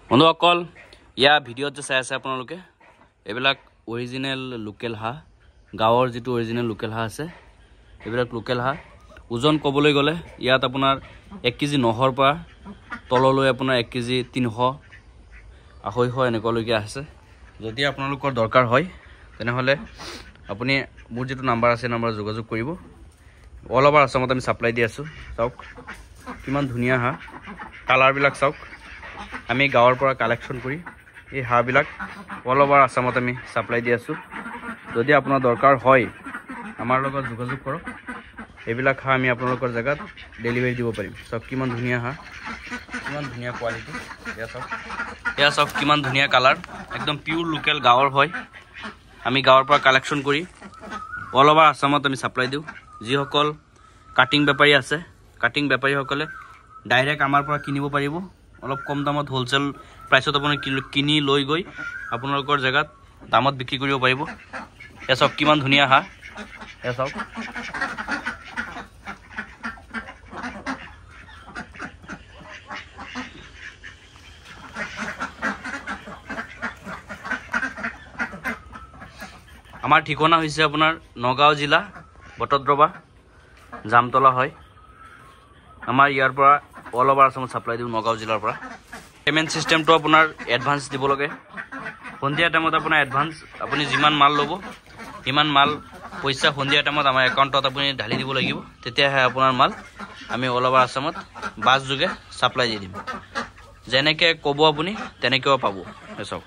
বন্ধুসকল ইয়া ভিডিঅ'ত যে চাই আছে আপোনালোকে এইবিলাক অৰিজিনেল লোকেল হাঁহ গাঁৱৰ যেটো অৰিজিনেল লোকেল হাঁহ আছে এইবিলাক লোকেল হাঁহ ওজন ক'বলৈ গ'লে ইয়াত আপোনাৰ 1 কেজি নহৰ পৰা তললৈ আপোনাৰ 1 কেজি 300 250 এনেকলৈকে আছে যদি আপোনালোকৰ দৰকাৰ হয় তেনেহলে আপুনি মোৰ যেটো নাম্বাৰ আছে নাম্বাৰ যোগাযোগ কৰিব অল ওভাৰ আসামত আমি সাপ্লাই দি আছো চাওক কিমান ধুনিয়া হাঁহ কালাৰ বিলাক চাওক আমি গাঁৱৰ পৰা কালেকচন কৰি এই হাঁহ বিলাক অল ওভাৰ আসামত আমি সাপ্লাই দি আছো যদি আপোনাৰ দৰকাৰ হয় আমাৰ লগত যোগাযোগ কৰক এইবিলাক হাঁহ আমি আপোনালোকৰ জায়গাত ডেলিভাৰী দিব পাৰিম সব কিমান ধুনিয়া হাঁহ কিমান ধুনিয়া কোৱালিটি এয়া সব কিমান ধুনিয়া কালাৰ একদম পিওৰ লোকেল গাঁৱৰ হয় আমি গাঁৱৰ পৰা কালেকচন কৰি অল ওভাৰ আসামত আমি সাপ্লাই দিও যি সকল কাটিং বেপাৰী আছে কাটিং বেপাৰী সকলে ডাইৰেক্ট আমাৰ পৰা কিনিব পাৰিব অলপ কম দামত হোলসেল প্ৰাইসত আপুনি কিনি লৈ গৈ আপোনালোকৰ জায়গাত দামত বিক্ৰী কৰিব পাৰিব এ সব কিমান ধুনিয়া হাঁহ এ সব আমাৰ ঠিকনা হৈছে আপোনাৰ নগাঁও জিলা বটদ্ৰবা জামতলা হয় আমাৰ ইয়াৰ পৰা অল ওভাৰ আসামত সাপ্লাই দিও নগাঁও জিলাৰ পৰা পেমেন্ট সিস্টেমটো আপোনাৰ এডভান্স দিব লাগে সন্ধিয়া টাইমত আপোনাৰ এডভান্স আপুনি যিমান মাল লব ইমান মাল পইচা সন্ধিয়া টাইমত আমাৰ একাউণ্টত আপুনি ঢালি দিব লাগিব তেতিয়াহে আপোনাৰ মাল আমি অল ওভাৰ আসামত বাস যোগে সাপ্লাই দি দিম যেনেকে ক'ব আপুনি তেনেকেও পাব এসক